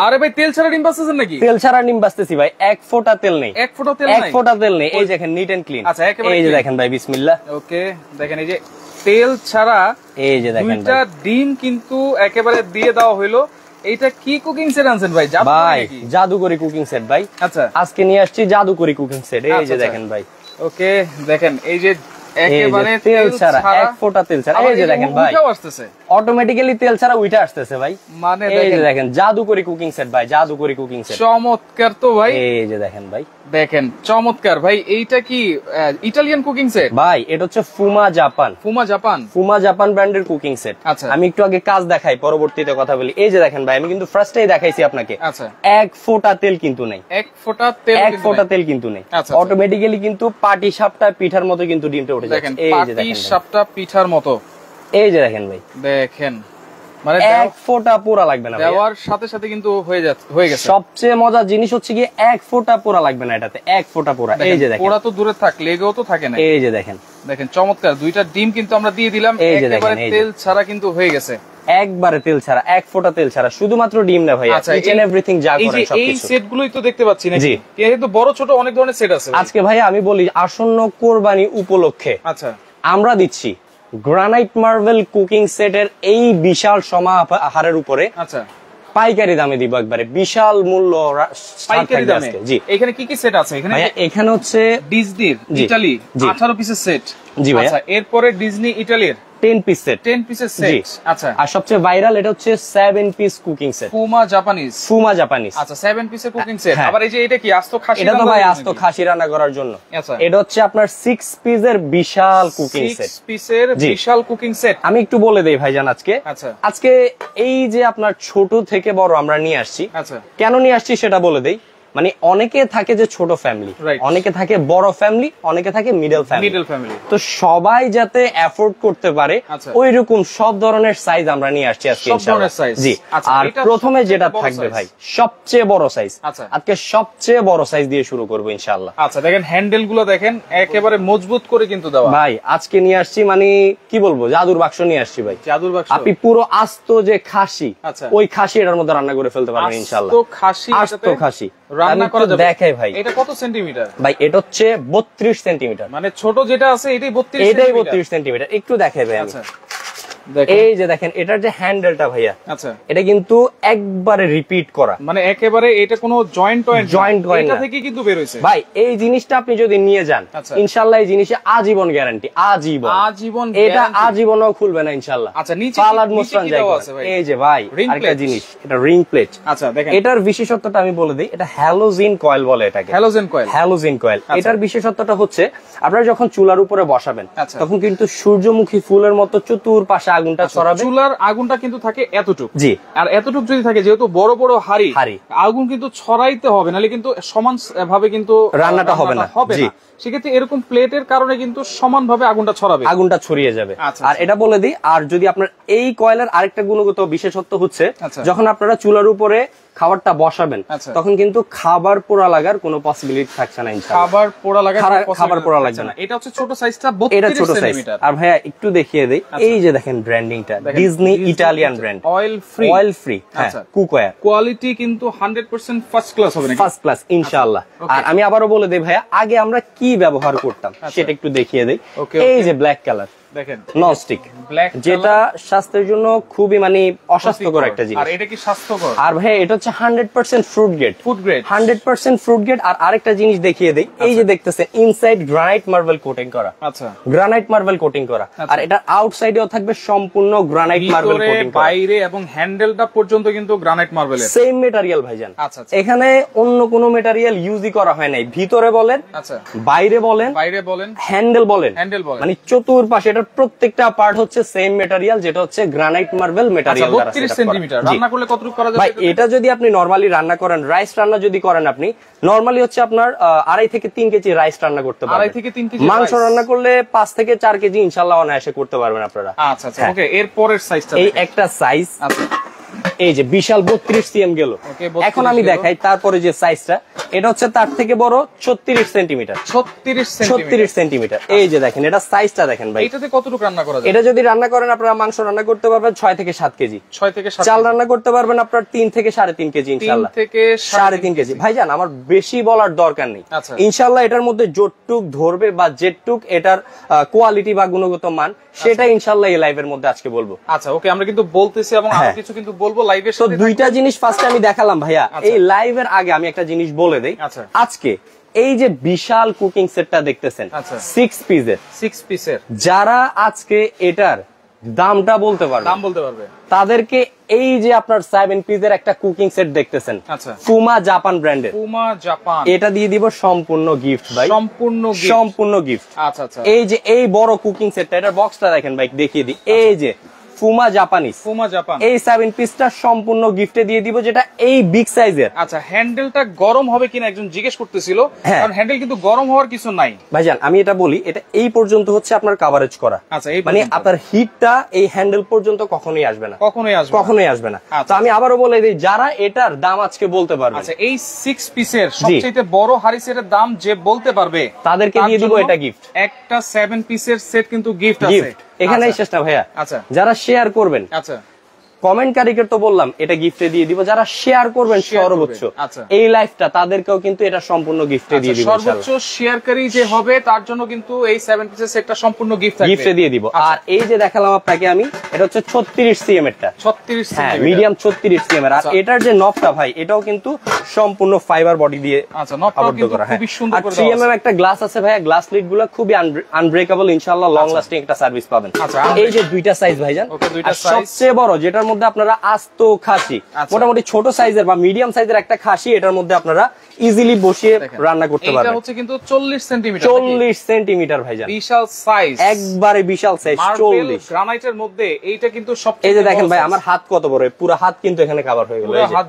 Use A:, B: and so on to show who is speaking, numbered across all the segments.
A: আরে ভাই তেল ছাড়া ডিম বাঁচতেছেন নাকি?
B: তেল ছাড়া ডিম বাঁচতেছি ভাই, এক ফোঁটা তেল নেই।
A: এক ফোঁটা তেল
B: নাই? এক ফোঁটা তেল নেই। এই দেখেন নিট এন্ড ক্লিন।
A: আচ্ছা একেবারে
B: এই যে দেখেন ভাই বিসমিল্লাহ।
A: ওকে দেখেন এই যে তেল ছাড়া
B: এই যে দেখেন
A: দুইটা ডিম কিন্তু একেবারে দিয়ে দেওয়া হইলো। এইটা কি কুকিং সেট আনছেন ভাই?
B: ভাই জাদুকরি কুকিং সেট ভাই।
A: আচ্ছা
B: আজকে নিয়ে আসছি জাদুকরি কুকিং সেট। এই যে দেখেন ভাই।
A: ওকে দেখেন এই যে একেবারে
B: তেল ছাড়া, এক ফোঁটা তেল ছাড়া। এই যে দেখেন ভাই
A: অটোমেটিক্যালি
B: তেল ছাড়া উইটা আসতেছে ভাই।
A: মানে
B: এই যে দেখেন জাদুকরি কুকিং সেট ভাই, জাদুকরি কুকিং সেট।
A: চমৎকার তো ভাই।
B: এই যে দেখেন ভাই,
A: দেখেন চমৎকার ভাই। এইটা কি ইটালিয়ান কুকিং সেট?
B: ভাই এটা হচ্ছে ফুমা জাপান।
A: ফুমা জাপান,
B: ফুমা জাপান ব্র্যান্ডের কুকিং সেট।
A: আচ্ছা
B: আমি একটু আগে কাজ দেখাই, পরবর্তীতে কথা বলি। এই যে দেখেন ভাই, আমি কিন্তু ফার্স্টেই দেখাইছি আপনাকে।
A: আচ্ছা
B: এক ফোঁটা তেল কিন্তু নাই।
A: এক ফোঁটা তেল,
B: এক ফোঁটা তেল কিন্তু নেই। অটোমেটিক্যালি কিন্তু পাটি সাপটা পিঠার মতো কিন্তু ডিমটা উঠে যাচ্ছে। এই যে দেখেন
A: পাটি সাপটা পিঠার মতো।
B: এই যে দেখেন ভাই,
A: দেখেন মানে
B: এক ফোঁটা পোড়া লাগবে না,
A: দেওয়ার সাথে সাথে কিন্তু হয়ে গেছে।
B: সবচেয়ে মজার জিনিস হচ্ছে কি এক ফোঁটা পোড়া লাগবে না এটাতে, এক ফোঁটা পোড়া। এই যে দেখেন,
A: পোড়া তো দূরে থাক, লেগেও তো থাকে না।
B: এই যে দেখেন,
A: দেখেন চমৎকার। দুইটা ডিম কিন্তু আমরা দিয়ে দিলাম, একেবারে তেল ছাড়া কিন্তু হয়ে গেছে।
B: একবারে তেল ছাড়া, এক ফোঁটা তেল ছাড়া, শুধুমাত্র ডিম না ভাই। ইচ এন্ড এভরিথিং যা করে সবকিছু।
A: এই সেটগুলোই তো দেখতে পাচ্ছি নাকি? কিন্তু বড় ছোট অনেক ধরনের সেট আছে।
B: আজকে ভাই আমি বলি আসন্ন কোরবানি উপলক্ষে
A: আচ্ছা
B: আমরা দিচ্ছি গ্রানাইট মার্বেল কুকিং সেটের এই বিশাল সমাহারের উপরে
A: আচ্ছা
B: পাইকারি দামে দিব, একবারে বিশাল মূল্য
A: পাইকারি দামে। জি এখানে কি কি সেট আছে?
B: এখানে হচ্ছে
A: ডিজনির ইতালি 18 পিসের সেট।
B: জি ভাই।
A: আচ্ছা এরপরে ডিজনি ইতালির
B: 10 পিস সেট।
A: 10 পিসের সেট। আচ্ছা
B: আর সবচেয়ে ভাইরাল এটা হচ্ছে 7 piece cooking set.
A: ফুমা Japanese.
B: ফুমা Japanese.
A: আচ্ছা 7 পিসের কুকিং সেট। আবার এই যে এটা কি আস্ত খাসি?
B: এটা তো ভাই আস্ত খাসি রান্না করার জন্য।
A: আচ্ছা
B: এটা হচ্ছে আপনার 6 পিসের বিশাল কুকিং সেট।
A: 6 পিসের বিশাল কুকিং সেট।
B: আমি একটু বলে দেই ভাইজান আজকে।
A: আচ্ছা
B: আজকে এই যে আপনার ছোট থেকে বড় আমরা নিয়ে আসছি।
A: আচ্ছা
B: কেন নিয়ে আসছি সেটা বলে দেই। মানে অনেকে থাকে যে ছোট ফ্যামিলি, অনেকে থাকে বড় ফ্যামিলি, অনেকে থাকে মিডল ফ্যামিলি। তো সবাই যাতে এফোর্ড করতে পারে ওইরকম সব ধরনের সাইজ আমরা নিয়ে আসছি আজকে ইনশাআল্লাহ। জি। আর প্রথমে যেটা থাকবে ভাই সবচেয়ে বড় সাইজ। আজকে সবচেয়ে বড় সাইজ দিয়ে শুরু করবো ইনশাআল্লাহ।
A: আচ্ছা দেখেন হ্যান্ডেল গুলো দেখেন একেবারে মজবুত করে কিন্তু দেওয়া।
B: ভাই আজকে নিয়ে আসছি মানে কি বলবো, জাদুর বাক্স নিয়ে আসছি ভাই।
A: জাদুর বাক্স।
B: আপনি পুরো আস্ত যে খাসি, ওই খাসি এটার মধ্যে রান্না করে ফেলতে পারবেন ইনশাআল্লাহ।
A: আস্ত খাসি
B: রান্না করা যাবে। দেখাই ভাই
A: এটা কত সেন্টিমিটার?
B: ভাই এটা হচ্ছে 32 সেন্টিমিটার।
A: মানে ছোট যেটা আছে এটাই
B: 32 সেন্টিমিটার। একটু দেখাই ভাই। আচ্ছা এই যে দেখেন এটার যে হ্যান্ডেলটা ভাইয়া, আচ্ছা এটা কিন্তু একবারে রিপিট করা, মানে
A: একেবারে এটা কোনো জয়েন্ট এটা থেকে কিন্তু বের হইছে
B: ভাই। এই জিনিসটা আপনি যদি নিয়ে যান ইনশাআল্লাহ এই জিনিসে আজীবন গ্যারান্টি। আজীবন এটা আজীবনও খুলবে না ইনশাআল্লাহ।
A: আচ্ছা নিচে
B: পালাড মোস্টান জায়গা আছে ভাই। এই যে ভাই আরেকটা জিনিস, এটা রিং প্লেট।
A: আচ্ছা দেখেন
B: এটার বিশেষত্বটা আমি বলে দিই। এটা হ্যালোজেন কয়েল বলে এটাকে। Halogen coil. এটার বিশেষত্বটা হচ্ছে আপনারা যখন চুলার উপরে বসাবেন তখন কিন্তু সূর্যমুখী ফুলের মতো চতুর্পাশে আগুনটা ছড়াবে।
A: চুলার আগুনটা কিন্তু থাকে এতটুকু।
B: জি।
A: আর এতটুকু যদি থাকে, যেহেতু বড় বড় হাড়ি আগুন কিন্তু ছড়াইতে হবে, নাহলে কিন্তু সমান ভাবে কিন্তু
B: রান্নাটা হবে না।
A: সেক্ষেত্রে এরকম প্লেটের কারণে কিন্তু সমান ভাবে আগুনটা
B: ছড়িয়ে যাবে। আর এটা বলে দিই, আর যদি আপনার এই কয়েলের আরেকটা গুণগত বিশেষত্ব হচ্ছে যখন আপনারা চুলার উপরে খাবারটা বসাবেন তখন কিন্তু খাবার পোড়া লাগার কোনো পসিবিলিটি থাকছে না ইনশাআল্লাহ। খাবার পোড়া লাগবে না।
A: এটা হচ্ছে ছোট সাইজটা,
B: এটা ছোট সাইজ। আর ভাইয়া একটু দেখিয়ে দেই, এই যে দেখেন ব্র্যান্ডিংটা Disney Italian brand, oil free. আচ্ছা কুকওয়্যার কোয়ালিটি কিন্তু 100% ফার্স্ট ক্লাস হবে নাকি? ফার্স্ট ক্লাস ইনশাআল্লাহ। আর আমি আবারও বলে দেই ভাইয়া, আগে আমরা কি ব্যবহার করতাম সেটা একটু দেখিয়ে দেই। এই যে ব্ল্যাক কালার দেখেন, ননস্টিক ব্ল্যাক, যেটা স্বাস্থ্যের জন্য খুবই মানে অস্বাস্থ্যকর একটা জিনিস।
A: আর এটা কি স্বাস্থ্যকর?
B: আর ভাই এটা হচ্ছে 100% ফ্রুট গ্রেড। 100% fruit grade. আর আরেকটা জিনিস দেখিয়ে দেই, এই যে দেখতেছেন ইনসাইড গ্রানাইট মার্বেল কোটিং করা। আচ্ছা গ্রানাইট মার্বেল কোটিং করা। আর এটা আউটসাইডেও থাকবে সম্পূর্ণ গ্রানাইট মার্বেল কোটিং করা,
A: বাইরে এবং হ্যান্ডেলটা পর্যন্ত কিন্তু গ্রানাইট মার্বেলের
B: সেম ম্যাটেরিয়াল ভাইজান। আচ্ছা এখানে অন্য কোনো ম্যাটেরিয়াল ইউজই করা হয় নাই। ভিতরে বলেন, আচ্ছা বাইরে বলেন, হ্যান্ডেল বলেন, মানে চতুর্পাশে এটার প্রত্যেকটা পার্ট হচ্ছে সেম ম্যাটেরিয়াল, যেটা হচ্ছে গ্রানাইট মার্বেল ম্যাটেরিয়াল দ্বারা।
A: 32 সেন্টিমিটার। রান্না করলে কতটুকু করা যাবে
B: ভাই? এটা যদি আপনি নরমালি রান্না করেন, রাইস রান্না যদি করেন, আপনি নরমালি হচ্ছে আপনার 2.5 থেকে 3 কেজি রাইস রান্না করতে পারবেন।
A: 2.5 থেকে 3 কেজি
B: মাংস রান্না করলে 5 থেকে 4 কেজি ইনশাআল্লাহ অনায়াসে করতে পারবেন আপনারা।
A: আচ্ছা আচ্ছা ওকে। এর পরের সাইজটা
B: এই একটা সাইজ।
A: আচ্ছা
B: এই যে বিশাল 32 সিএম গেল। এখন আমি দেখাই তারপরে যে সাইজটা, এটা হচ্ছে তার থেকে বড় 36 সেন্টিমিটার। 36 সেন্টিমিটার। এই যে দেখেন এটা সাইজটা দেখেন ভাই।
A: এটাতে কতটুকু রান্না করা যায়?
B: এটা যদি রান্না করেন আপনারা মাংস রান্না করতে পারবেন 6 থেকে 7 কেজি।
A: 6 থেকে 7।
B: চাল রান্না করতে পারবেন আপনার 3 থেকে 3.5 কেজি ইনশাআল্লাহ।
A: 3 থেকে
B: 3.5 কেজি। ভাইজান আমার বেশি বলার দরকার নেই। ইনশাআল্লাহ এটার মধ্যে যতটুক ধরবে বা যেটুক এটার কোয়ালিটি বা গুণগত মান সেটা ইনশাআল্লাহ এই লাইভের মধ্যে আজকে বলবো।
A: আচ্ছা ওকে, আমরা কিন্তু বলতেছি এবং আরো কিছু কিন্তু বলবো লাইভের
B: সাথে। তো দুইটা জিনিস ফার্স্টে আমি দেখালাম ভাইয়া। এই লাইভের আগে আমি একটা জিনিস বলে দেই। আজকে এই যে বিশাল কুকিং সেটটা দেখতেছেন 6 পিসের, যারা আজকে এটার দামটা বলতে পারবে তাদেরকে এই যে আপনার 7 পিসের একটা কুকিং সেট দেখতেছেন ফুমা জাপান ব্র্যান্ডের, এটা দিয়ে দিব সম্পূর্ণ গিফট ভাই। সম্পূর্ণ গিফট।
A: আচ্ছা আচ্ছা,
B: এই যে এই বড় কুকিং সেটটা, এটার বক্সটা দেখেন ভাই, দেখিয়ে দিই। এই যে ফুমা জাপান এই 7 পিসটা সম্পূর্ণ গিফটে দিয়ে দিব, যেটা এই বিগ সাইজের।
A: আচ্ছা, হ্যান্ডেলটা গরম হবে কিনা একজন জিজ্ঞেস করতেছিল, কারণ হ্যান্ডেল কিন্তু গরম হওয়ার কিছু নাই
B: ভাইজান। আমি এটা বলি, এটা এই পর্যন্ত হচ্ছে আপনার কভারেজ করা।
A: আচ্ছা,
B: মানে আপনার হিটটা এই হ্যান্ডেল পর্যন্ত কখনোই আসবে না, কখনোই আসবে না। তো আমি আবারও বলে দিই, যারা এটার দাম আজকে বলতে পারবে,
A: আচ্ছা এই 6 পিসের সবচেয়ে বড় হাড়ি সেটের দাম যে বলতে পারবে
B: তাদেরকে দিয়ে দিব এটা গিফট।
A: একটা 7 পিসের সেট কিন্তু গিফট আছে।
B: এখানেই শেষ না ভাইয়া।
A: আচ্ছা,
B: যারা শেয়ার করবেন,
A: আচ্ছা
B: কমেন্টকারীকে তো বললাম এটা গিফটে দিয়ে দিব, যারা শেয়ার করবেন সর্বোচ্চ এই লাইভটা তাদেরকেও কিন্তু এটা সম্পূর্ণ গিফটে দিয়ে দিব।
A: সর্বোচ্চ শেয়ারকারী যে হবে তার জন্য কিন্তু এই 7 পিসের সেটটা সম্পূর্ণ গিফটে দিয়ে দিব।
B: আর এই যে দেখালাম আপনাকে আমি, এটা হচ্ছে 36 সিএম এরটা,
A: 36
B: হ্যাঁ মিডিয়াম 36 সিএম এর। আর এটার যে নবটা ভাই, এটাও কিন্তু সম্পূর্ণ ফাইবার বডি দিয়ে আবদ্ধ করা।
A: খুবই সুন্দর করে
B: 3 এমএম একটা গ্লাস আছে ভাইয়া, গ্লাস লিড গুলো খুবই আনব্রেকেবল, ইনশাআল্লাহ লং লাস্টিং একটা সার্ভিস পাবেন। এই যে দুইটা সাইজ ভাইজান, সবচেয়ে বড় যেটার মধ্যে আপনারা আস্ত খাসি, মোটামুটি ছোট সাইজের বা মিডিয়াম সাইজের একটা খাসি এটার মধ্যে আপনারা ইজিলি বসিয়ে রান্না করতে পারবেন।
A: এটা হচ্ছে কিন্তু 40 সেন্টিমিটার,
B: 40 সেন্টিমিটার ভাইজান,
A: বিশাল সাইজ,
B: একবারে বিশাল সাইজ। 40
A: গ্রানাইটের মধ্যে এইটা কিন্তু সবচেয়ে,
B: এই যে দেখেন ভাই আমার হাত কত বড়, পুরো হাত কিন্তু এখানে কভার হয়ে গেল,
A: পুরো হাত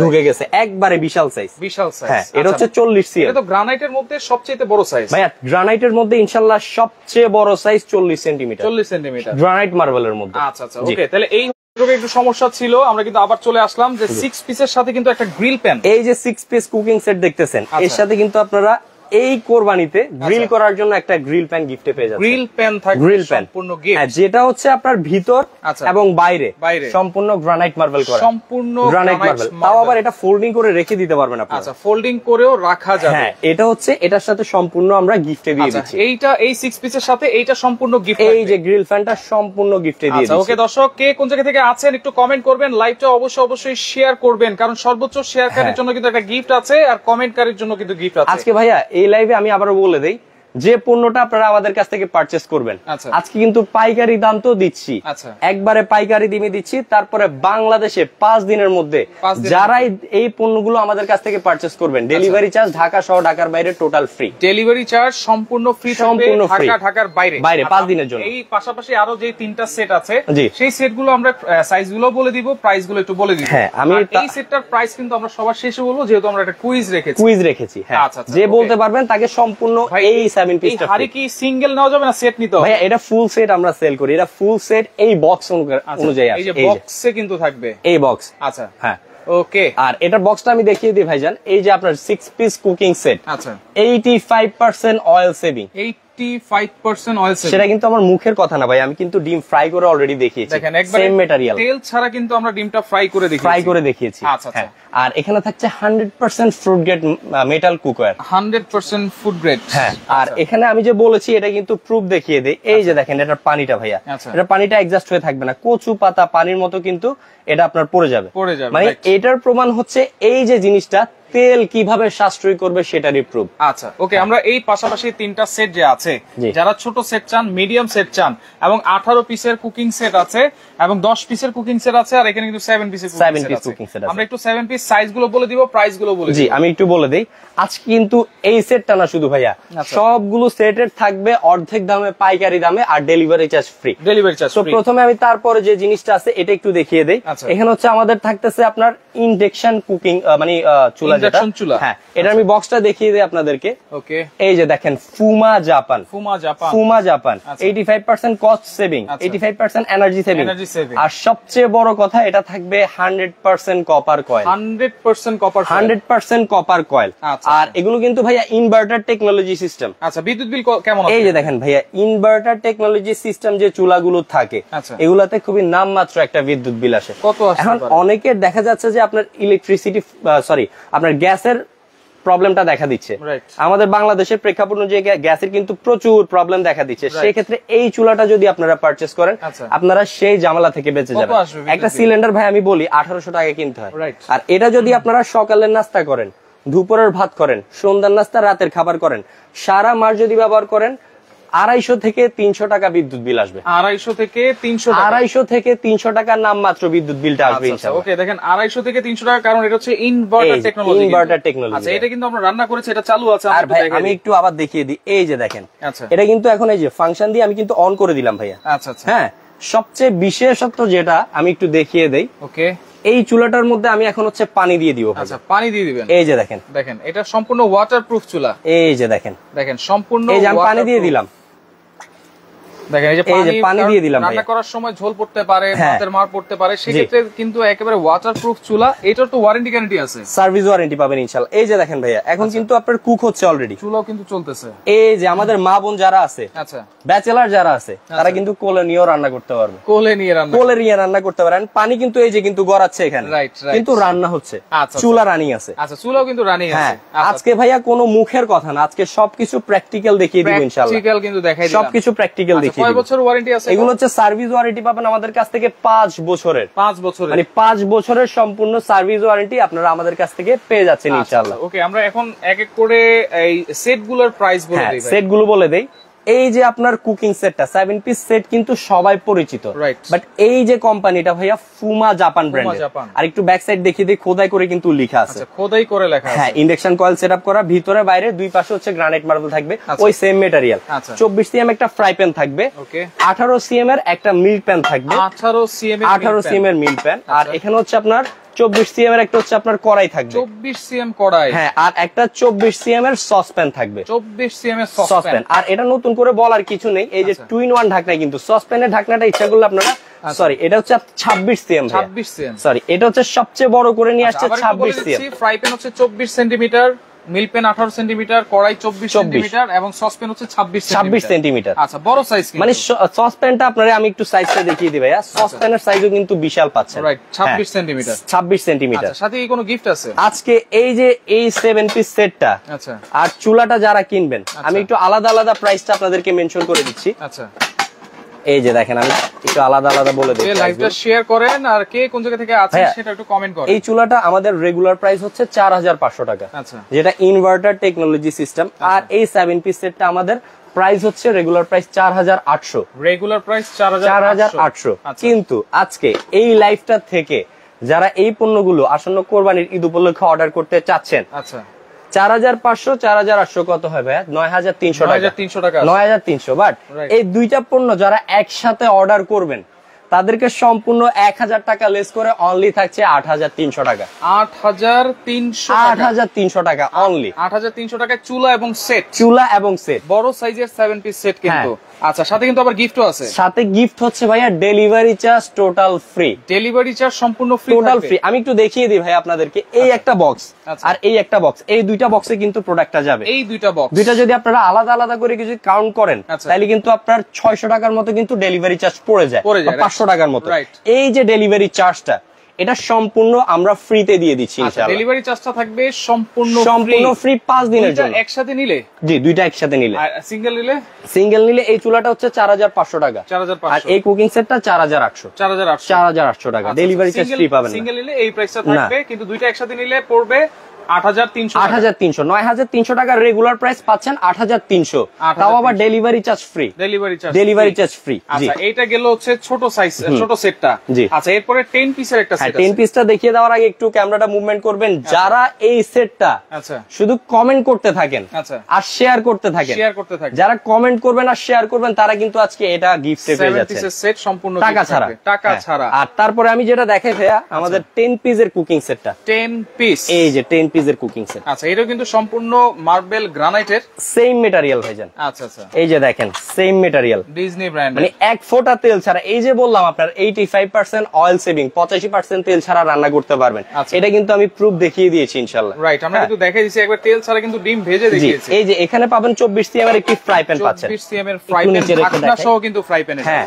A: ঢুকে গেছে,
B: একবারে বিশাল সাইজ।
A: হ্যাঁ,
B: এটা হচ্ছে 40 সিএম।
A: এটা তো গ্রানাইটের মধ্যে সবচেয়ে বড় সাইজ
B: ভাইয়া। গ্রানাইটের মধ্যে ইনশাআল্লাহ সবচেয়ে বড় সাইজ 40 সেন্টিমিটার, গ্রানাইট মার্বেলের মধ্যে।
A: আচ্ছা আচ্ছা ওকে, তাহলে এই একটু সমস্যা ছিল, আমরা কিন্তু আবার চলে আসলাম যে 6 পিসের সাথে কিন্তু একটা গ্রিল প্যান।
B: এই যে 6 পিস কুকিং সেট দেখতেছেন, এর সাথে কিন্তু আপনারা এই কোরবানিতে গ্রিল করার জন্য একটা গ্রিল প্যান গিফটে পেয়ে যাচ্ছেন।
A: গ্রিল প্যান থাকবে,
B: গ্রিল প্যান
A: সম্পূর্ণ গিফট।
B: হ্যাঁ, যেটা হচ্ছে আপনার ভিতর এবং বাইরে সম্পূর্ণ গ্রানাইট মার্বেল করা,
A: সম্পূর্ণ
B: গ্রানাইট মার্বেল। তাও আবার এটা ফোল্ডিং করে রেখে দিতে পারবেন আপনারা।
A: আচ্ছা, ফোল্ডিং করেও রাখা যাবে।
B: হ্যাঁ, এটা হচ্ছে এটার সাথে সম্পূর্ণ আমরা গিফটে দিয়ে দিচ্ছি।
A: এইটা এই 6 পিসের সাথে এইটা সম্পূর্ণ গিফট।
B: এই যে গ্রিল ফ্যানটা সম্পূর্ণ গিফটে দিয়ে দিচ্ছি।
A: ওকে দর্শক, কে কোন জায়গা থেকে আছেন একটু কমেন্ট করবেন, লাইভটা অবশ্যই শেয়ার করবেন, কারণ সর্বোচ্চ শেয়ারকারীর জন্য কিন্তু একটা গিফট আছে আর কমেন্টকারীর জন্য কিন্তু গিফট আছে।
B: আজকে ভাইয়া এই লাইভে আমি আবার বলে দেই, যে পণ্যটা আপনারা আমাদের কাছ থেকে পারচেজ করবেন, আজকে কিন্তু পাইকারি দাম তো দিচ্ছি, একবারে পাইকারি দামে দিচ্ছি। তারপরে বাংলাদেশে 5 দিনের মধ্যে যারাই এই পণ্যগুলো আমাদের কাছ থেকে পারচেজ করবেন, ডেলিভারি চার্জ ঢাকা সহ ঢাকার বাইরে টোটাল ফ্রি।
A: ডেলিভারি চার্জ সম্পূর্ণ ফ্রি, সম্পূর্ণ ফ্রি ঢাকার বাইরে
B: 5 দিনের জন্য।
A: এই পাশাপাশি আরো যে 3টা সেট আছে, সেই সেটগুলো আমরা সাইজগুলো বলে দিব, প্রাইসগুলো একটু বলে দিব।
B: হ্যাঁ, আমি
A: এই সেটটার প্রাইস কিন্তু আমরা সবার শেষে বলবো, যেহেতু আমরা একটা কুইজ রেখেছি। হ্যাঁ, যে
B: বলতে পারবেন তাকে সম্পূর্ণ এই 7 পিসটা।
A: এই হাড়ি কি সিঙ্গেল নেওয়া যাবে না সেট নিতে হবে?
B: ভাইয়া এটা ফুল সেট আমরা সেল করি, এটা ফুল সেট এই বক্স অনুযায়ী আছে।
A: এই যে বক্সে কিন্তু থাকবে এই বক্স। আচ্ছা,
B: হ্যাঁ
A: ওকে।
B: আর এটার বক্সটা আমি দেখিয়ে দিই ভাইজান। এই যে আপনার 6 পিস কুকিং সেট,
A: আচ্ছা
B: 85% অয়েল সেভিং।
A: 85% অয়েল সেভিং,
B: সেটা কিন্তু আমার মুখের কথা না ভাই, আমি কিন্তু ডিম ফ্রাই করে অলরেডি দেখিয়েছি।
A: দেখেন একবারে
B: সেম ম্যাটেরিয়াল,
A: তেল ছাড়া কিন্তু আমরা ডিমটা ফ্রাই করে দেখিয়েছি।
B: আচ্ছা আচ্ছা। আর এখানে থাকছে 100% fruit grade metal cookware,
A: 100% food grade.
B: হ্যাঁ, আর এখানে আমি যে বলেছি এটা কিন্তু প্রুফ দেখিয়ে দেই। এই যে দেখেন এটার পানিটা ভাইয়া, এটা পানিটা এডজাস্ট হয়ে থাকবে না, কচু পাতা পানির মতো কিন্তু এটা আপনার পড়ে যাবে। মানে এটার প্রমাণ হচ্ছে এই যে জিনিসটা তেল কিভাবে সাশ্রয় করবে সেটারই প্রুফ।
A: আচ্ছা, ওকে। আমরা এই পাশাপাশি 3টা সেট যে আছে, যারা ছোট সেট চান, মিডিয়াম সেট চান এবং 18 পিসের কুকিং সেট আছে এবং 10 পিসের কুকিং সেট আছে, আর এখানে কিন্তু 7 পিসের কুকিং সেট আছে। আমরা একটু 7 পিস সাইজগুলো বলে দিব, প্রাইসগুলো বলে দিব।
B: জি, আমি একটু বলে দেই। আজকে কিন্তু এই সেটটা না শুধু ভাইয়া, সবগুলো সেটের থাকবে অর্ধেক দামে, পাইকারি দামে, আর ডেলিভারি চার্জ ফ্রি। তো প্রথমে আমি তারপরে যে জিনিসটা আছে এটা একটু দেখিয়ে দেই। এখানে হচ্ছে আমাদের থাকতেছে আপনার ইন্ডাকশন কুকিং, মানে চুলা, যেটা, হ্যাঁ এটা আমি বক্সটা দেখিয়ে দিই আপনাদেরকে।
A: ওকে,
B: এই যে দেখেন ফুমা Japan, 85% cost saving, 85% energy saving, আর সবচেয়ে বড় কথা এটা থাকবে 100% কপার কয়েল, 100% কপার কয়েল। আর এগুলো কিন্তু ভাইয়া ইনভার্টার টেকনোলজি সিস্টেম।
A: আচ্ছা, বিদ্যুৎ বিল কেমন?
B: এই যে দেখেন ভাইয়া ইনভার্টার টেকনোলজি সিস্টেম যে চুলাগুলো থাকে এগুলাতে খুবই নামমাত্র একটা বিদ্যুৎ বিল আসে। এখন অনেকের দেখা যাচ্ছে যে আপনার আপনার গ্যাসের প্রবলেমটা দেখা দিচ্ছে। আমাদের বাংলাদেশের প্রেক্ষাপট অনুযায়ী গ্যাসের কিন্তু প্রচুর প্রবলেম দেখা দিচ্ছে। সেই ক্ষেত্রে এই চুলাটা যদি আপনারা পারচেস করেন আপনারা সেই ঝামেলা থেকে বেঁচে যাবেন। একটা সিলিন্ডার ভাই আমি বলি 1800 টাকা কিনতে হয়। আর এটা যদি আপনারা সকালের নাস্তা করেন, দুপুরের ভাত করেন, সন্ধ্যার নাস্তা, রাতের খাবার করেন, সারা মাস যদি ব্যবহার করেন 250 থেকে 300 টাকা বিদ্যুৎ বিল আসবে। 250 থেকে 300 টাকা নামমাত্র বিদ্যুৎ বিলটা আসবে ইনশাআল্লাহ।
A: ওকে, দেখেন 250 থেকে 300 টাকা, কারণ এটা হচ্ছে ইনভার্টার টেকনোলজি। আচ্ছা, এটা কিন্তু আমরা রান্না করেছি, এটা চালু আছে।
B: আর ভাই আমি একটু আবার দেখিয়ে দিই। এই যে দেখেন, এটা কিন্তু এখন এই যে ফাংশন দিয়ে আমি কিন্তু অন করে দিলাম ভাইয়া।
A: আচ্ছা আচ্ছা,
B: হ্যাঁ, সবচেয়ে বিশেষত্ব যেটা আমি একটু দেখিয়ে দেই।
A: ওকে,
B: এই চুলাটার মধ্যে আমি এখন হচ্ছে পানি দিয়ে দিব।
A: আচ্ছা, পানি দিয়ে দিবেন।
B: এই যে দেখেন,
A: এটা সম্পূর্ণ ওয়াটারপ্রুফ চুলা।
B: এই যে দেখেন
A: সম্পূর্ণ,
B: এই যে আমি পানি দিয়ে দিলাম।
A: দেখেন এই যে পানি দিয়ে দিলাম। রান্না করার সময় ঝোল পড়তে পারে, ভাতের মার পড়তে পারে, সেক্ষেত্রে কিন্তু একেবারে ওয়াটারপ্রুফ চুলা। এটার তো ওয়ারেন্টি গ্যারান্টি আছে,
B: সার্ভিস ওয়ারেন্টি পাবেন ইনশাআল্লাহ। এই যে দেখেন ভাইয়া এখন কিন্তু আপনার কুক হচ্ছে অলরেডি,
A: চুলাও কিন্তু চলতেছে।
B: এই যে আমাদের মা বোন যারা আছে, আচ্ছা ব্যাচেলার যারা আছে, তারা কিন্তু কোলে নিয়েও রান্না করতে পারবে। কোলে নিয়ে রান্না করতে পারেন। পানি কিন্তু এই যে কিন্তু গড়াচ্ছে এখানে, কিন্তু রান্না হচ্ছে, চুলা রানিং আছে।
A: আচ্ছা, চুলাও কিন্তু রানিং আছে।
B: আজকে ভাইয়া কোনো মুখের কথা না, আজকে সবকিছু প্র্যাকটিক্যাল দেখিয়ে দিব ইনশাআল্লাহ। প্র্যাকটিক্যাল কিন্তু দেখাই দিলাম, সবকিছু প্র্যাকটিক্যাল দেখিয়ে দিব।
A: কয় বছর ওয়ারেন্টি?
B: এগুলো হচ্ছে সার্ভিস ওয়ারেন্টি পাবেন আমাদের কাছ থেকে 5 বছরের। 5 বছরের মানে 5 বছরের সম্পূর্ণ সার্ভিস ওয়ারেন্টি আপনারা আমাদের কাছ থেকে পেয়ে যাচ্ছেন ইনশাআল্লাহ।
A: ওকে, আমরা এখন এক এক করে এই সেটগুলোর প্রাইস বলে দেই।
B: সেটগুলো বলে দেই। এই যে আপনার কুকিং সেটটা 7 পিস সেট কিন্তু সবাই পরিচিত, বাট এই যে কোম্পানিটা ভাইয়া ফুমা জাপান ব্র্যান্ডের। আর একটু ব্যাক সাইড দেখিয়ে দিই, খোদাই করে কিন্তু লেখা আছে।
A: আচ্ছা, খোদাই করে লেখা আছে।
B: হ্যাঁ, ইন্ডাকশন কয়েল সেটআপ করা, ভিতরে বাইরে দুই পাশে হচ্ছে গ্রানাইট মার্বেল থাকবে, ওই সেম ম্যাটেরিয়াল। 24 সিএম একটা ফ্রাই প্যান থাকবে, 18 সিএম এর একটা মিল প্যান থাকবে, 18 সিএম এর মিল প্যান। আর এখানে হচ্ছে আপনার 24 সিএম এর একটা হচ্ছে আপনার কড়াই থাকবে,
A: 24 সিএম কড়াই।
B: হ্যাঁ, আর একটা 24 সিএম এর সসপ্যান থাকবে,
A: 24 সিএম এর সসপ্যান।
B: আর এটা নতুন করে বলার কিছু নেই, এই যে 2-in-1 ঢাকনা, কিন্তু সসপ্যানের ঢাকনাটা ইচ্ছা করলে আপনারা, সরি এটা হচ্ছে 26 সিএম, সরি এটা হচ্ছে সবচেয়ে বড় করে নিয়ে আসছে 26 সিএম।
A: ফ্রাই প্যান হচ্ছে 24 সেন্টিমিটার, মিল প্যান 18 সেন্টিমিটার, কড়াই 24 সেন্টিমিটার এবং সসপ্যান হচ্ছে 26 সেন্টিমিটার। আচ্ছা, বড় সাইজ। মানে
B: সসপ্যানটা আপনারা আমি একটু সাইজটা দেখিয়ে দিই ভাইয়া। সসপ্যানের সাইজও কিন্তু বিশাল পাচ্ছেন, রাইট, 26 সেন্টিমিটার, 26 সেন্টিমিটার।
A: সাথে কি কোনো গিফট আছে
B: আজকে? এই যে এই 7 পিস সেটটা, আচ্ছা, আর চুলাটা যারা কিনবেন আমি একটু আলাদা আলাদা প্রাইসটা আপনাদেরকে মেনশন করে দিচ্ছি। আচ্ছা, এই যে দেখেন আমি একটু আলাদা আলাদা বলে দিই।
A: লাইভটা শেয়ার করেন, আর কে কোন জায়গা থেকে আছেন সেটা একটু কমেন্ট করেন।
B: এই চুলাটা আমাদের রেগুলার প্রাইস হচ্ছে 4500 টাকা, আচ্ছা, যেটা ইনভার্টার টেকনোলজি সিস্টেম। আর এই 7 পিস সেটটা আমাদের প্রাইস হচ্ছে রেগুলার প্রাইস 4800,
A: রেগুলার প্রাইস 4800।
B: কিন্তু আজকে এই লাইভটা থেকে যারা এই পণ্যগুলো আসন্ন কোরবানির ঈদ উপলক্ষে অর্ডার করতে চাচ্ছেন, আচ্ছা, 4500 4800 কত হয় ভাই? 9300 টাকা, 9300। বাট এই দুইটা পণ্য যারা একসাথে অর্ডার করবেন তাদেরকে সম্পূর্ণ 1000 টাকা লেস করে অনলি থাকছে 8300 টাকা। 8300 টাকা অনলি।
A: 8300 টাকায় চুলা এবং সেট, বড় সাইজের 7 পিস সেট কিন্তু। আচ্ছা, সাথে কিন্তু আবার গিফটও আছে। সাথে
B: গিফট হচ্ছে ভাইয়া delivery charge total free.
A: Delivery charge সম্পূর্ণ ফ্রি,
B: টোটাল ফ্রি। আমি একটু দেখিয়ে দিই ভাই আপনাদেরকে। এই একটা বক্স আর এই একটা বক্স, এই দুইটা বক্সে কিন্তু প্রোডাক্টটা যাবে।
A: এই দুইটা বক্স,
B: দুইটা যদি আপনারা আলাদা আলাদা করে কিছু কাউন্ট করেন তাহলে কিন্তু আপনার 600 টাকার মতো কিন্তু ডেলিভারি চার্জ পড়ে যায়, 500 টাকার মতো। এই যে ডেলিভারি চার্জটা, এটা সম্পূর্ণ আমরা ফ্রিতে দিয়ে দিচ্ছি ইনশাআল্লাহ।
A: ডেলিভারি চার্জটা থাকবে সম্পূর্ণ
B: ফ্রি 5 দিনের জন্য।
A: একসাথে নিলে,
B: জি, দুইটা একসাথে নিলে।
A: আর সিঙ্গেল নিলে
B: এই চুলাটা হচ্ছে 4500 টাকা,
A: 4500।
B: আর এই কুকিং সেটটা 4800 টাকা। ডেলিভারি চার্জ ফ্রি পাবেন।
A: সিঙ্গেল নিলে এই প্রাইসটা থাকবে, কিন্তু দুইটা একসাথে নিলে পড়বে 8300।
B: 9300 টাকা রেগুলার প্রাইস পাচ্ছেন 8300, তাও আবার ডেলিভারি চার্জ ফ্রি।
A: আচ্ছা, এটা গেল হচ্ছে ছোট সাইজ, ছোট সেটটা। আচ্ছা, এরপরে 10 পিসের একটা সেট আছে।
B: 10 পিসটা দেখিয়ে দেওয়ার আগে একটু ক্যামেরাটা মুভমেন্ট করবেন। যারা এই সেটটা শুধু কমেন্ট করতে থাকেন আর শেয়ার করতে থাকেন, যারা কমেন্ট করবেন আর শেয়ার করবেন তারা কিন্তু আজকে এটা গিফটে পেয়ে যাচ্ছেন। 7 পিসের সেট সম্পূর্ণ টাকা ছাড়া। আর তারপরে আমি যেটা দেখাই ভাইয়া, আমাদের 10 পিসের কুকিং সেটটা,
A: 10 পিস,
B: এই যে 10 পিস পিসের কুকিং সেট।
A: আচ্ছা, এটাও কিন্তু সম্পূর্ণ মার্বেল গ্রানাইটের
B: সেম ম্যাটেরিয়াল ভাইজান।
A: আচ্ছা আচ্ছা,
B: এই যে দেখেন সেম ম্যাটেরিয়াল,
A: ডিজনি ব্র্যান্ড,
B: মানে এক ফোঁটা তেল ছাড়া। এই যে বললাম আপনার 85% অয়েল সেভিং, 85% তেল ছাড়া রান্না করতে পারবেন। এটা কিন্তু আমি প্রুফ দেখিয়ে দিয়েছি ইনশাআল্লাহ।
A: রাইট, আমরা কিন্তু দেখাই দিয়েছি একবার তেল ছাড়া কিন্তু ডিম ভেজে দেখিয়েছি।
B: এই যে এখানে পাবেন 24 সিএম এর একটি ফ্রাই প্যান পাচ্ছেন,
A: 24 সিএম এর ফ্রাই প্যান ঢাকনা সহ কিন্তু ফ্রাই প্যান।
B: হ্যাঁ,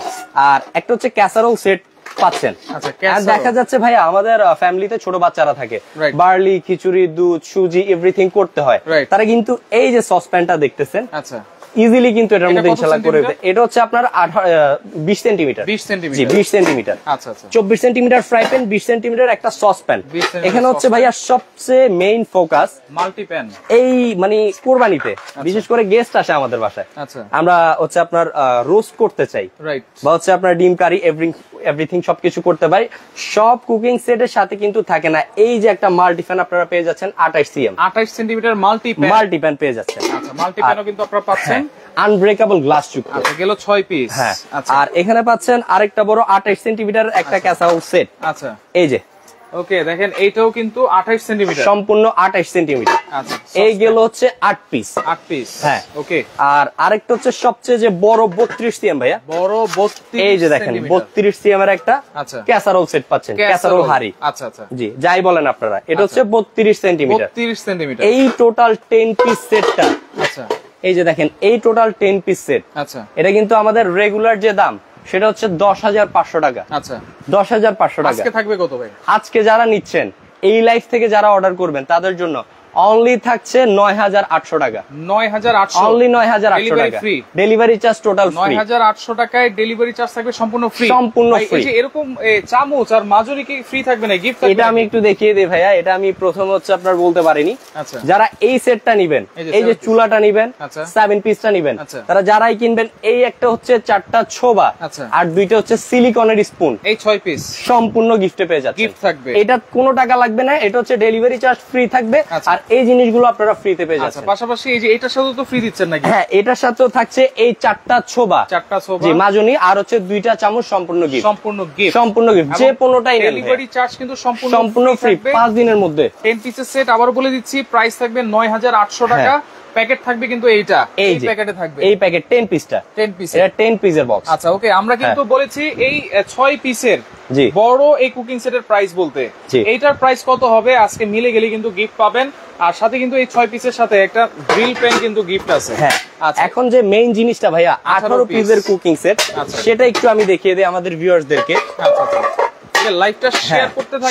B: আর একটা হচ্ছে ক্যাসারোল সেট পাচ্ছেন।
A: আচ্ছা,
B: আর দেখা যাচ্ছে ভাইয়া আমাদের ফ্যামিলিতে ছোট বাচ্চারা থাকে, বার্লি, খিচুড়ি, দুধ, সুজি এভরিথিং করতে হয়, তারা কিন্তু এই যে সসপ্যানটা দেখতেছেন, আচ্ছা ইজিলি কিন্তু এটার মধ্যে ইনশাআল্লাহ করে দেবে। এটা হচ্ছে আপনার 20 সেন্টিমিটার,
A: 20 সেন্টিমিটার,
B: জি 20 সেন্টিমিটার।
A: আচ্ছা আচ্ছা,
B: 24 সেন্টিমিটার ফ্রাই প্যান, 20 সেন্টিমিটার একটা সসপ্যান। এখানে হচ্ছে ভাইয়া সবচেয়ে মেইন ফোকাস
A: মাল্টি প্যান।
B: এই মানে কুরবানিতে বিশেষ করে গেস্ট আসে আমাদের বাসায়, আচ্ছা আমরা হচ্ছে আপনার রোস্ট করতে চাই, রাইট, বা হচ্ছে আপনার ডিম কারি এভরিথিং সবকিছু করতে পারি। সব কুকিং সেটের সাথে কিন্তু থাকে না এই যে একটা মাল্টি প্যান আপনারা পেয়ে যাচ্ছেন 28 সিএম,
A: 28 সেন্টিমিটার মাল্টি প্যান পেয়ে যাচ্ছেন। আচ্ছা, মাল্টি প্যানও কিন্তু আপনারা পাচ্ছেন,
B: আনব্রেকেবল গ্লাস যুক্ত।
A: আচ্ছা, গেল 6 পিস।
B: হ্যাঁ, আর এখানে পাচ্ছেন আরেকটা বড় 28 সেন্টিমিটার একটা ক্যাসারোল সেট। আচ্ছা, এই যে
A: ওকে দেখেন এইটাও কিন্তু 28 সেন্টিমিটার,
B: সম্পূর্ণ 28 সেন্টিমিটার। আচ্ছা, এই গেল হচ্ছে 8 পিস, 8 পিস। হ্যাঁ, ওকে। আর আরেকটা হচ্ছে সবচেয়ে যে বড় 32 সিএম ভাইয়া, বড় 32, এই যে দেখেন 32 সিএম এর একটা ক্যাসারোল সেট পাচ্ছেন, ক্যাসারোল হাড়ি। আচ্ছা আচ্ছা, জি যাই বলেন আপনারা, এটা হচ্ছে 32 সেন্টিমিটার, 32 সেন্টিমিটার। এই টোটাল 10 পিস সেটটা, আচ্ছা এই যে দেখেন এই টোটাল 10 পিস সেট, আচ্ছা এটা কিন্তু আমাদের রেগুলার যে দাম সেটা হচ্ছে 10,500 টাকা। আচ্ছা, 10,500 টাকা।
A: আজকে থাকবে কত ভাই?
B: আজকে যারা নিচ্ছেন এই লাইভ থেকে যারা অর্ডার করবেন তাদের জন্য অনলি থাকছে 9,800 টাকা।
A: 9,800,
B: অনলি 9,800 টাকা, ডেলিভারি চার্জ টোটাল ফ্রি।
A: 9,800 টাকায় ডেলিভারি চার্জ থাকবে সম্পূর্ণ ফ্রি,
B: সম্পূর্ণ ফ্রি।
A: এই যে এরকম চামচ আর মাজুরি কি ফ্রি থাকবে না, গিফট থাকবে?
B: এটা আমি একটু দেখিয়ে দেই ভাইয়া, এটা আমি প্রথম হচ্ছে আপনার বলতে পারিনি। আচ্ছা, যারা এই সেটটা নিবেন, এই যে চুলাটা নিবেন, 7 পিসটা নিবেন, তারা যারাই কিনবেন এই একটা হচ্ছে 4টা ছোবা আর 2টা হচ্ছে সিলিকনের স্পুন, এই 6 পিস সম্পূর্ণ গিফটে পেয়ে যাচ্ছেন, গিফট থাকবে। এটা কোনো টাকা লাগবে না, এটা হচ্ছে ডেলিভারি চার্জ ফ্রি থাকবে। আর এই জিনিসগুলো আপনারা ফ্রিতে পেয়ে যাচ্ছেন।
A: পাশাপাশি এই যে এটার সাথে তো ফ্রি দিচ্ছেন নাকি?
B: হ্যাঁ, এটার সাথেও থাকছে এই 4টা ছোবা, জি মাজুনি, আর হচ্ছে 2টা চামচ সম্পূর্ণ গিফট, সম্পূর্ণ গিফট। যে 15টাই নেন
A: ডেলিভারি চার্জ কিন্তু সম্পূর্ণ
B: ফ্রি 5 দিনের মধ্যে।
A: 10 পিসের সেট আবার বলে দিচ্ছি, প্রাইস থাকবে 9,800 টাকা। প্যাকেট থাকবে কিন্তু এইটা, এই প্যাকেটে থাকবে, এই প্যাকেট 10 পিসটা, 10 পিস, এটা 10 পিসের বক্স। আচ্ছা, ওকে, আমরা কিন্তু বলেছি এই 6 পিসের বড় এই কুকিং সেটের প্রাইস বলতে, এইটার প্রাইস কত হবে আজকে মিলে গেলে কিন্তু গিফট পাবেন। আর সাথে কিন্তু এই 6 পিসের সাথে একটা গ্রিল প্যান কিন্তু গিফট আছে। হ্যাঁ, এখন যে মেইন জিনিসটা ভাইয়া 18 পিসের কুকিং সেট, সেটা একটু আমি দেখিয়ে দিই আমাদের ভিউয়ার্সদেরকে। আচ্ছা আচ্ছা, লাইভটা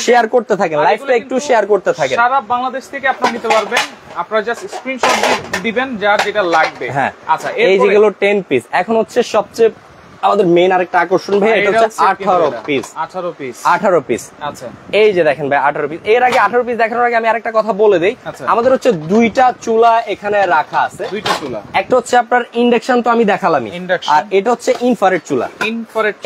A: শেয়ার করতে থাকেন, লাইভটা একটু শেয়ার করতে থাকেন। সারা বাংলাদেশ থেকে আপনারা নিতে পারবেন, আপনারা জাস্ট স্ক্রিনশট দিবেন যার যেটা লাগবে। হ্যাঁ, আচ্ছা, এই যেগুলো 10 পিস। এখন হচ্ছে সবচেয়ে আমাদের মেইন আরেকটা আকর্ষণ ভাই, এটা হচ্ছে 18 পিস। 18 পিস। আচ্ছা, এই যে দেখেন ভাই 18 পিস। এর আগে 18 পিস দেখানোর আগে আমি আরেকটা কথা বলে দেই, আমাদের হচ্ছে 2টা চুলা এখানে রাখা আছে, 2টা চুলা। একটা হচ্ছে আপনার ইন্ডাকশন, তো আমি দেখালামই, আর এটা হচ্ছে ইনফ্রারেড চুলা।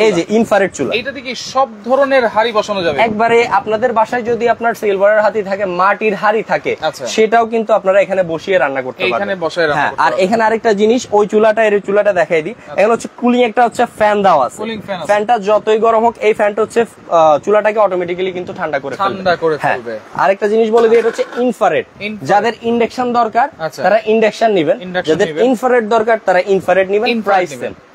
A: এই যে ইনফ্রারেড চুলা, এটাতে কি সব ধরনের হাড়ি বসানো যাবে? একবারে আপনাদের বাসায় যদি আপনার সিলভারের হাড়ি থাকে, মাটির হাড়ি থাকে, সেটাও কিন্তু আপনারা এখানে বসিয়ে রান্না করতে পারবেন, এখানে বসিয়ে রান্না করতে পারবেন। আর এখানে আরেকটা জিনিস, ওই চুলাটা এর চুলাটা দেখাই দিই। এখানে হচ্ছে কুলিং, একটা হচ্ছে ফ্যান দেওয়া আছে, ফ্যানটা যতই গরম হোক এই ফ্যানটা হচ্ছে চুলাটাকে অটোমেটিক্যালি কিন্তু ঠান্ডা করে ফেলবে। আরেকটা জিনিস বলে দিই, এটা হচ্ছে ইনফ্রারেড। যাদের ইন্ডাকশন দরকার তারা ইন্ডাকশন নেবেন, যাদের ইনফ্রারেড দরকার তারা ইনফ্রারেড নেবেন।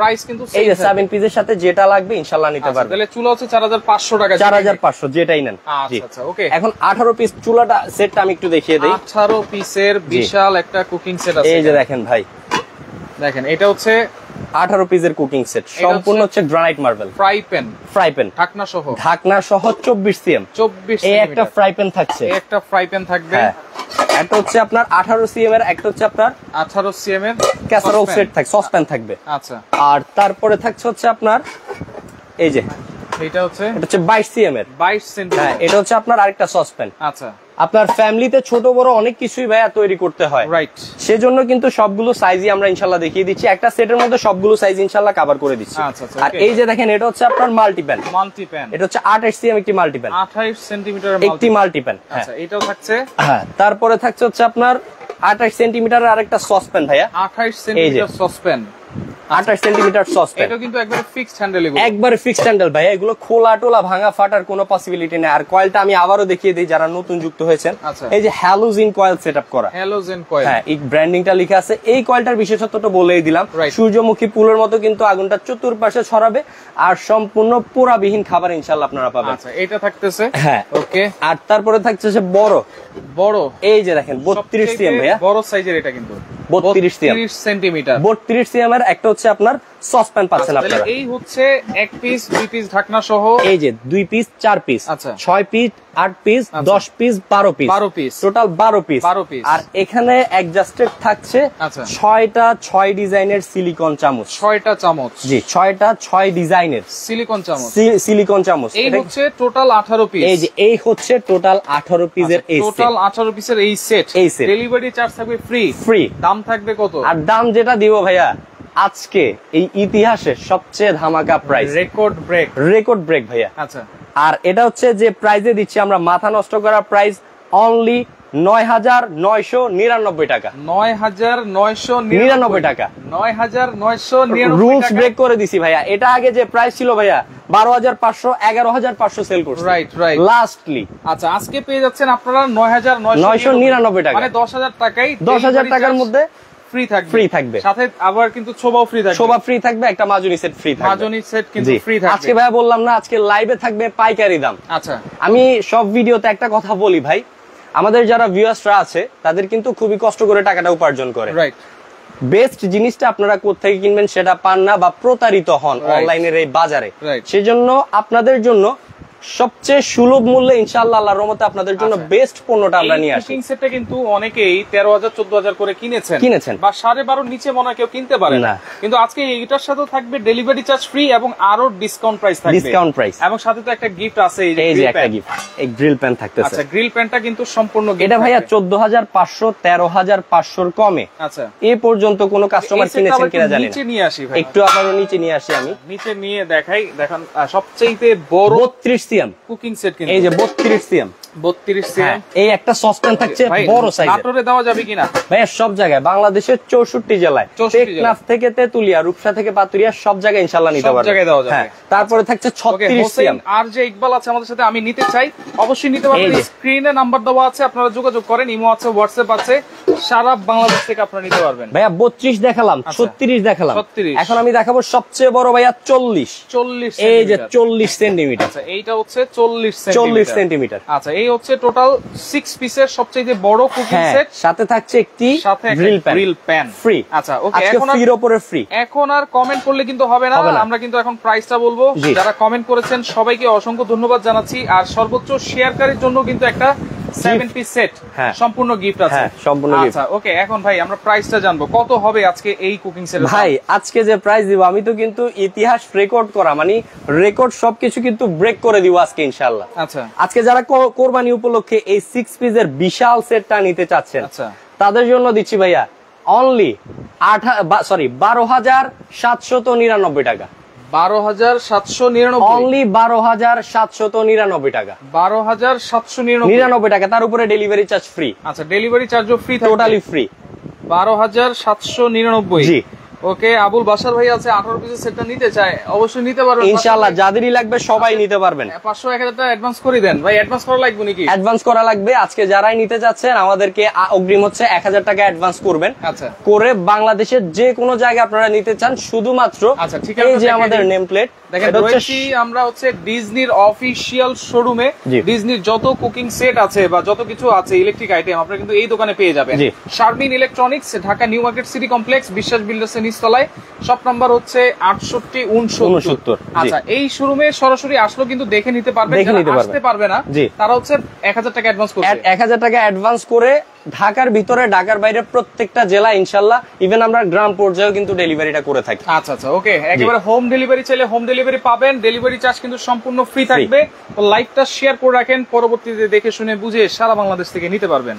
A: প্রাইস কিন্তু এই যে 7 পিসের সাথে যেটা লাগবে ইনশাআল্লাহ নিতে পারবেন। তাহলে চুলা হচ্ছে 4,500 টাকা, 4,500 যেটাই নেন। আচ্ছা, ওকে। এখন 18 পিস চুলাটা সেটটা আমি একটু দেখিয়ে দেই। 18 পিসের বিশাল একটা কুকিং সেট আছে, এই যে দেখেন ভাই, দেখেন এটা হচ্ছে 18 পিসের কুকিং সেট, সম্পূর্ণ হচ্ছে গ্রানাইট মার্বেল। ফ্রাই প্যান ঢাকনা সহ 24 সিএম, এই একটা ফ্রাই প্যান থাকছে, একটা ফ্রাই প্যান থাকবে। একটা হচ্ছে আপনার 18 সিএম এর, একটা হচ্ছে আপনার 18 সিএম এর ক্যাসারোল সেট থাকবে, সসপ্যান থাকবে। আচ্ছা, আর তারপরে থাকছে হচ্ছে আপনার এই যে এটা হচ্ছে 22 সিএম এর, 22 সেন্টিমিটার। হ্যাঁ, এটা হচ্ছে আপনার আরেকটা সসপ্যান। আচ্ছা, আপনার ফ্যামিলিতে ছোট বড় অনেক কিছুই ভাইয়া তৈরি করতে হয়, রাইট, সেজন্য কিন্তু সবগুলো সাইজই আমরা ইনশাআল্লাহ দেখিয়ে দিচ্ছি। একটা সেটের মধ্যে সবগুলো সাইজ ইনশাআল্লাহ কভার করে দিচ্ছি। আর এই যে দেখেন, এটা হচ্ছে আপনার মাল্টিপ্যান, এটা হচ্ছে 28 সিএম একটি মাল্টিপ্যান, 28 সেন্টিমিটার একটি মাল্টিপ্যান। আচ্ছা, এটাও থাকছে। হ্যাঁ, তারপরে থাকছে হচ্ছে আপনার 28 সেন্টিমিটার আরেকটা সসপ্যান ভাইয়া, 28 সেন্টিমিটার সসপ্যান।
B: 28 centimetre saucepan.
A: এটা কিন্তু একবারে ফিক্সড হ্যান্ডেল,
B: একবারে ফিক্সড হ্যান্ডেল ভাই, এগুলো খোলা টোলা ভাঙা ফাটার কোনো পসিবিলিটি নেই। আর কয়েলটা আমি আবারও দেখিয়ে দিই যারা নতুন যুক্ত হয়েছেন, এই যে হ্যালোজেন কয়েল সেটআপ করা,
A: হ্যালোজেন কয়েল,
B: হ্যাঁ এই ব্র্যান্ডিংটা লেখা আছে। এই কয়েলটার বিশেষত্বটা বলেই দিলাম, সূর্যমুখী ফুলের মতো কিন্তু আগুনটা চতুর্পাশে ছড়াবে আর সম্পূর্ণ পোড়াবিহীন খাবার ইনশাআল্লাহ আপনারা পাবেন।
A: আচ্ছা এটা থাকতেছে,
B: হ্যাঁ
A: ওকে।
B: আর তারপরে থাকতেছে বড়
A: বড়,
B: এই যে দেখেন 32 সিএম ভাইয়া,
A: বড় সাইজের এটা কিন্তু
B: 32
A: সেন্টিমিটার,
B: 32 সিএম এর একটা হচ্ছে আপনার সসপ্যান পাচ্ছেন আপনারা।
A: এই হচ্ছে এক পিস, দুই পিস ঢাকনা সহ,
B: এই যে 2 পিস 4 পিস,
A: আচ্ছা
B: 6 piece 8 piece 10 piece 12 piece,
A: 12 piece
B: total 12 piece. আর এখানে অ্যাডজাস্টেড থাকছে 6টা 6 ডিজাইনের সিলিকন চামচ,
A: 6টা চামচ,
B: জি 6টা 6 ডিজাইনের
A: সিলিকন চামচ,
B: সিলিকন চামচ।
A: এই হচ্ছে টোটাল 18 পিস,
B: এই যে এই হচ্ছে টোটাল 18 পিসের এই সেট,
A: টোটাল 18 পিসের এই সেট। ডেলিভারি চার্জ থাকবে ফ্রি, দাম থাকবে কত?
B: আর দাম যেটা দিব ভাইয়া আজকে এই ইতিহাসে সবচেয়ে ধামাকা প্রাইস, রেকর্ড ব্রেক ভাইয়া।
A: আচ্ছা
B: আর এটা হচ্ছে যে প্রাইজে দিচ্ছি আমরা, মাথা নষ্ট করা প্রাইস, অনলি 9,999 টাকা,
A: 9,999
B: টাকা,
A: 9,999
B: রুলস ব্রেক করে দিছি ভাইয়া। এটা আগে যে প্রাইস ছিল ভাইয়া 12,500 11,500 সেল করছে,
A: রাইট
B: লাস্টলি।
A: আচ্ছা আজকে পেয়ে যাচ্ছেন আপনারা
B: 9,999 টাকা,
A: মানে 10,000 টাকায়,
B: 10,000 টাকার মধ্যে
A: ফ্রি থাকবে, সাথে আবার কিন্তু শোভাও ফ্রি থাকবে,
B: শোভা ফ্রি থাকবে, একটা মাজুনি সেট ফ্রি থাকবে,
A: মাজুনি সেট কিন্তু ফ্রি থাকবে।
B: আজকে ভাইয়া বললাম না, আজকে লাইভে থাকবে পাইকারি দাম।
A: আচ্ছা
B: আমি সব ভিডিওতে একটা কথা বলি ভাই, আমাদের যারা ভিউয়ার্সরা আছে তাদের কিন্তু খুবই কষ্ট করে টাকাটা উপার্জন করে,
A: রাইট।
B: বেস্ট জিনিসটা আপনারা কোত্থেকে কিনবেন সেটা পান না বা প্রতারিত হন অনলাইনের এই বাজারে, সেজন্য আপনাদের জন্য সবচেয়ে সুলভ মূল্যে ইনশাআল্লাহ আল্লাহর রহমতে আপনাদের জন্য বেস্ট পণ্যটা আমরা নিয়ে আসি।
A: কুকিং সেটটা কিন্তু অনেকেই 13,000 14,000 করে কিনেছেন বা 12,500 নিচে মনে হয় কেউ কিনতে পারে না, কিন্তু আজকে এটার সাথে থাকবে ডেলিভারি চার্জ ফ্রি এবং আরো ডিসকাউন্ট প্রাইস থাকবে, এবং সাথে তো একটা গিফট আছে,
B: এই যে একটা গিফট, এই গ্রিল প্যান থাকতেছে।
A: আচ্ছা গ্রিল প্যানটা কিন্তু সম্পূর্ণ
B: এটা ভাইয়া 14,500 13,500 এর কমে
A: আচ্ছা
B: এই পর্যন্ত কোন কাস্টমার কিনেছেন কিনা জানি না।
A: নিচে নিয়ে আসি ভাই,
B: একটু আবারো নিচে নিয়ে আসি, আমি
A: নিচে নিয়ে দেখাই। দেখেন সবচেয়ে বড়
B: 32 সিএম
A: কুকিং সেট, কিন্তু
B: এই যে 32 সিএম,
A: 32 সিএম।
B: এই একটা সসপ্যান থাকছে বড় সাইজের,
A: নাটোরে দেওয়া যাবে কিনা
B: ভাইয়া? সব জায়গায়, বাংলাদেশের 64 জেলায়, টেকনাফ থেকে তেতুলিয়া, রূপসা থেকে পাতুরিয়া, সব জায়গায় ইনশাআল্লাহ নিতে পারবেন, সব জায়গায় দেওয়া যাবে। তারপরে থাকছে 36 সিএম।
A: আর যে ইকবাল আছে আমাদের সাথে, আমি নিতে চাই, অবশ্যই নিতে পারবেন। স্ক্রিনে নাম্বার দেওয়া আছে, আপনারা যোগাযোগ করেন, ইমো আছে, হোয়াটসঅ্যাপ আছে, সারা বাংলাদেশ থেকে আপনারা নিতে পারবেন।
B: ভাইয়া 32 দেখালাম, 36 দেখালাম, এখন আমি দেখাবো সবচেয়ে বড় ভাইয়া 40, এই যে 40 সেন্টিমিটার।
A: আচ্ছা এইটা হচ্ছে 40
B: সেন্টিমিটার।
A: আচ্ছা এই হচ্ছে টোটাল 6 পিসের সবচেয়ে বড় কুকিং সেট,
B: সাথে থাকছে একটি গ্রিল প্যান ফ্রি।
A: আচ্ছা ওকে,
B: এখন ফ্রির উপরে ফ্রি।
A: এখন আর কমেন্ট করলে কিন্তু হবে না, আমরা কিন্তু এখন প্রাইসটা বলবো। যারা কমেন্ট করেছেন সবাইকে অসংখ্য ধন্যবাদ জানাচ্ছি, আর সর্বোচ্চ শেয়ারকারীর জন্য কিন্তু একটা 7 পিস সেট সম্পূর্ণ গিফট আছে, সম্পূর্ণ গিফট। আচ্ছা ওকে, এখন ভাই আমরা প্রাইসটা জানবো, কত হবে আজকে এই কুকিং সেট?
B: ভাই আজকে যে প্রাইস দিব, আমি তো কিন্তু ইতিহাস রেকর্ড করা, মানে রেকর্ড সবকিছু কিন্তু ব্রেক করে দিব আজকে ইনশাআল্লাহ।
A: আচ্ছা আজকে
B: যারা কোরবানি উপলক্ষে এই 6 পিসের বিশাল সেটটা নিতে চাচ্ছেন, তাদের জন্য দিচ্ছি ভাইয়া অনলি 12,799 টাকা,
A: 12,799,
B: অনলি 12,799 টাকা,
A: 12,799
B: টাকা। তার উপরে ডেলিভারি চার্জ ফ্রি।
A: আচ্ছা ডেলিভারি চার্জও ফ্রি,
B: টোটালি ফ্রি,
A: 12,799। জি ওকে, আবুল বাশার ভাই আছে 18 পিসের সেটটা নিতে চায়, অবশ্যই নিতে পারবেন
B: ইনশাআল্লাহ। যাদেরই লাগবে সবাই নিতে পারবেন।
A: 500-1000 টাকা অ্যাডভান্স করে দেন ভাই। অ্যাডভান্স করা লাগবে নাকি?
B: অ্যাডভান্স করা লাগবে। আজকে যারাই নিতে যাচ্ছেন আমাদেরকে অগ্রিম হচ্ছে 1000 টাকা অ্যাডভান্স করবেন।
A: আচ্ছা
B: করে বাংলাদেশের যে কোনো জায়গায় আপনারা নিতে চান, শুধুমাত্র
A: আচ্ছা ঠিক
B: আছে, এই যে আমাদের নেম প্লেট
A: দেখেন, আমরা হচ্ছে ডিজনির অফিশিয়াল শোরুমে ডিজনির যত কুকিং সেট আছে বা যত কিছু আছে ইলেকট্রিক আইটেম আপনারা কিন্তু এই দোকানে পেয়ে যাবেন। Sharmin electronics, Dhaka new market city complex, বিশ্বাস বিল্ডার্সের নিচতলায়, শপ নাম্বার হচ্ছে 6869। আচ্ছা এই শোরুমে সরাসরি আসলো কিন্তু দেখে নিতে পারবেন, যারা আসতে পারবে না তারা হচ্ছে 1000 টাকা অ্যাডভান্স করবে।
B: 1000 টাকা অ্যাডভান্স করে ঢাকার ভিতরে, ঢাকার বাইরে প্রত্যেকটা জেলা ইনশাআল্লাহ, ইভেন আমরা গ্রাম পর্যায়েও কিন্তু ডেলিভারিটা করে থাকি।
A: আচ্ছা আচ্ছা ওকে, একেবারে হোম ডেলিভারি চাইলে হোম ডেলিভারি পাবেন, ডেলিভারি চার্জ কিন্তু সম্পূর্ণ ফ্রি থাকবে। তো লাইভটা শেয়ার করে রাখেন, পরবর্তীতে দেখে শুনে বুঝে সারা বাংলাদেশ থেকে নিতে পারবেন।